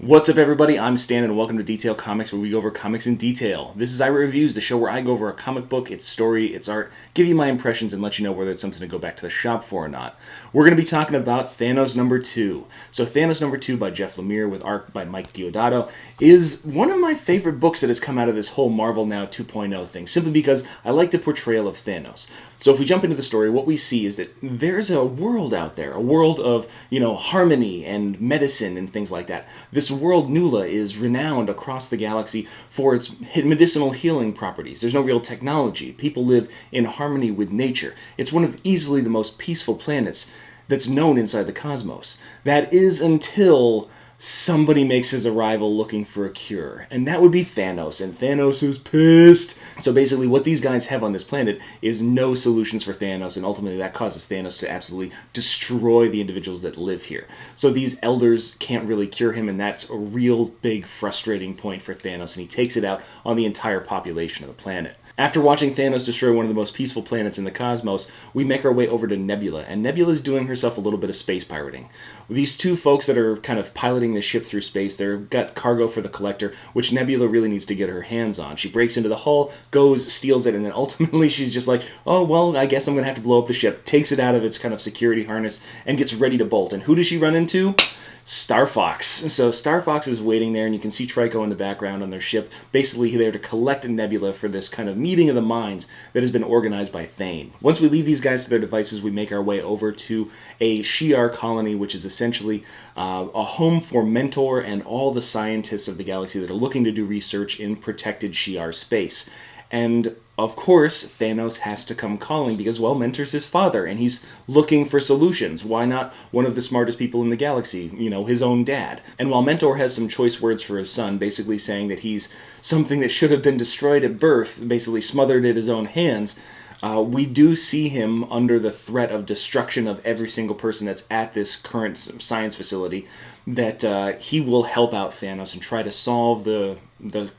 What's up, everybody? I'm Stan, and welcome to Detail Comics, where we go over comics in detail. This is iRate Reviews, the show where I go over a comic book, its story, its art, give you my impressions, and let you know whether it's something to go back to the shop for or not. We're going to be talking about Thanos number 2. So Thanos number 2 by Jeff Lemire with art by Mike Deodato is one of my favorite books that has come out of this whole Marvel Now 2.0 thing, simply because I like the portrayal of Thanos. So if we jump into the story, what we see is that there's a world out there, a world of, harmony and medicine and things like that. This world, Nulla, is renowned across the galaxy for its medicinal healing properties. There's no real technology. People live in harmony with nature. It's one of easily the most peaceful planets that's known inside the cosmos. That is until somebody makes his arrival looking for a cure. And that would be Thanos. And Thanos is pissed. So basically what these guys have on this planet is no solutions for Thanos, and ultimately that causes Thanos to absolutely destroy the individuals that live here. So these elders can't really cure him, and that's a real big frustrating point for Thanos, and he takes it out on the entire population of the planet. After watching Thanos destroy one of the most peaceful planets in the cosmos, we make our way over to Nebula, and Nebula's doing herself a little bit of space pirating. These two folks that are kind of piloting the ship through space, they've got cargo for the Collector, which Nebula really needs to get her hands on. She breaks into the hull, goes, steals it, and then ultimately she's just like, oh, well, I guess I'm going to have to blow up the ship, takes it out of its kind of security harness, and gets ready to bolt. And who does she run into? Starfox. So Starfox is waiting there, and you can see Tryco in the background on their ship, basically there to collect Nebula for this kind of meeting of the minds that has been organized by Thane. Once we leave these guys to their devices, we make our way over to a Shi'ar colony, which is essentially a home for Mentor and all the scientists of the galaxy that are looking to do research in protected Shi'ar space. And of course, Thanos has to come calling because, well, Mentor's his father, and he's looking for solutions. Why not one of the smartest people in the galaxy, his own dad? And while Mentor has some choice words for his son, basically saying that he's something that should have been destroyed at birth, basically smothered at his own hands, we do see him under the threat of destruction of every single person that's at this current science facility, that he will help out Thanos and try to solve the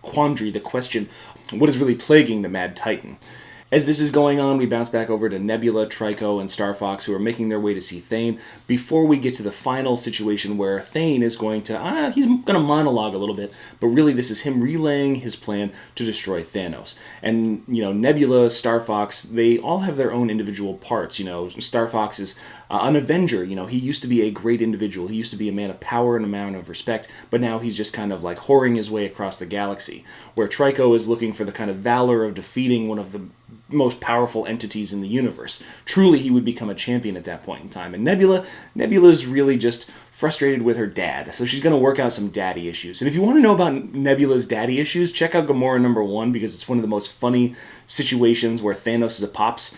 quandary, the question, what is really plaguing the Mad Titan. As this is going on, we bounce back over to Nebula, Tryco, and Starfox, who are making their way to see Thane, before we get to the final situation where Thane is going to, he's going to monologue a little bit, but really this is him relaying his plan to destroy Thanos. And, Nebula, Starfox, they all have their own individual parts. Starfox is an Avenger. He used to be a great individual. He used to be a man of power and a man of respect, but now he's just kind of like whoring his way across the galaxy, where Tryco is looking for the kind of valor of defeating one of the most powerful entities in the universe. Truly, he would become a champion at that point in time. And Nebula's really just frustrated with her dad, so she's going to work out some daddy issues. And if you want to know about Nebula's daddy issues, check out Gamora number 1, because it's one of the most funny situations where Thanos is a pops.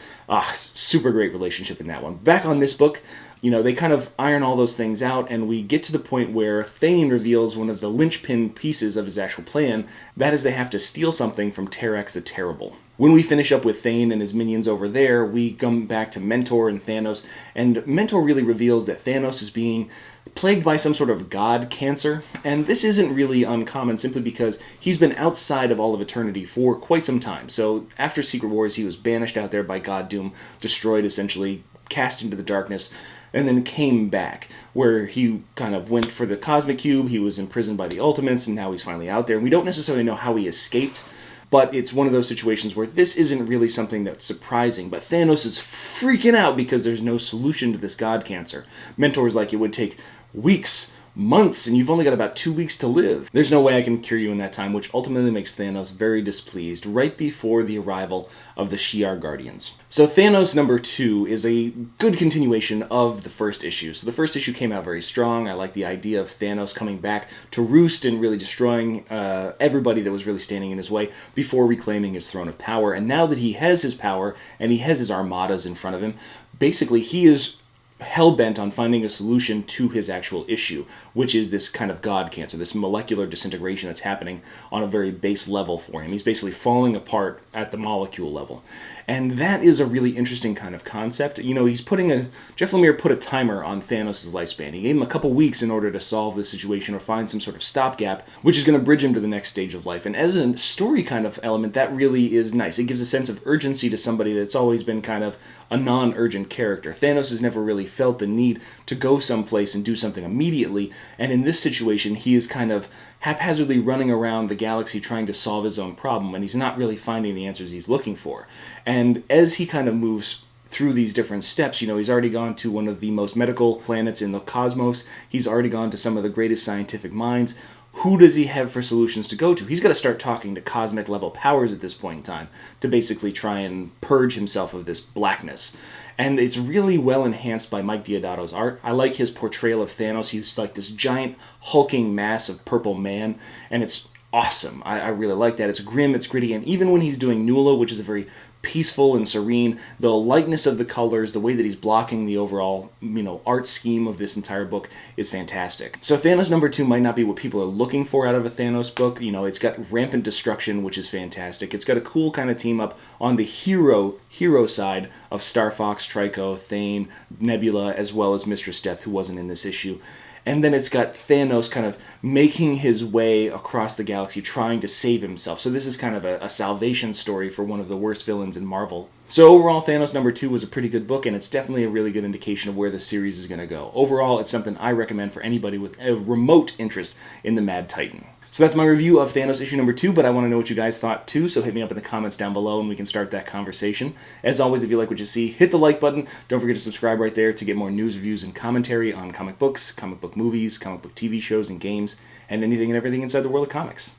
Super great relationship in that one. Back on this book, they kind of iron all those things out, and we get to the point where Thane reveals one of the linchpin pieces of his actual plan. That is, they have to steal something from Terrax the Terrible. When we finish up with Thane and his minions over there, we come back to Mentor and Thanos, and Mentor really reveals that Thanos is being plagued by some sort of god cancer, and this isn't really uncommon simply because he's been outside of all of eternity for quite some time. So after Secret Wars, he was banished out there by God Doom, destroyed essentially, cast into the darkness, and then came back, where he kind of went for the Cosmic Cube. He was imprisoned by the Ultimates, and now he's finally out there. And we don't necessarily know how he escaped, but it's one of those situations where this isn't really something that's surprising. But Thanos is freaking out because there's no solution to this god cancer. Mentor's like, it would take weeks, months, and you've only got about 2 weeks to live. There's no way I can cure you in that time, which ultimately makes Thanos very displeased right before the arrival of the Shi'ar Guardians. So Thanos number 2 is a good continuation of the first issue. So the first issue came out very strong. I like the idea of Thanos coming back to roost and really destroying everybody that was really standing in his way before reclaiming his throne of power. And now that he has his power and he has his armadas in front of him, basically he is hell-bent on finding a solution to his actual issue, which is this kind of god cancer, this molecular disintegration that's happening on a very base level for him. He's basically falling apart at the molecule level. And that is a really interesting kind of concept. Jeff Lemire put a timer on Thanos' lifespan. He gave him a couple weeks in order to solve this situation or find some sort of stopgap, which is going to bridge him to the next stage of life. And as a story kind of element, that really is nice. It gives a sense of urgency to somebody that's always been kind of a non-urgent character. Thanos has never really felt the need to go someplace and do something immediately. And in this situation, he is kind of haphazardly running around the galaxy trying to solve his own problem, and he's not really finding the answers he's looking for. And as he kind of moves through these different steps, he's already gone to one of the most medical planets in the cosmos. He's already gone to some of the greatest scientific minds. Who does he have for solutions to go to? He's got to start talking to cosmic level powers at this point in time to basically try and purge himself of this blackness. And it's really well enhanced by Mike Deodato's art. I like his portrayal of Thanos. He's like this giant hulking mass of purple man, and it's awesome. I really like that. It's grim, it's gritty, and even when he's doing Nulla, which is a very peaceful and serene, the lightness of the colors, the way that he's blocking the overall, art scheme of this entire book is fantastic. So Thanos number 2 might not be what people are looking for out of a Thanos book. It's got rampant destruction, which is fantastic. It's got a cool kind of team up on the hero side of Starfox, Tryco, Thane, Nebula, as well as Mistress Death, who wasn't in this issue. And then it's got Thanos kind of making his way across the galaxy, trying to save himself. So this is kind of a salvation story for one of the worst villains in Marvel. So overall, Thanos number 2 was a pretty good book, and it's definitely a really good indication of where the series is going to go. Overall, it's something I recommend for anybody with a remote interest in the Mad Titan. So that's my review of Thanos issue number 2, but I want to know what you guys thought too, so hit me up in the comments down below and we can start that conversation. As always, if you like what you see, hit the like button. Don't forget to subscribe right there to get more news, reviews, and commentary on comic books, comic book movies, comic book TV shows and games, and anything and everything inside the world of comics.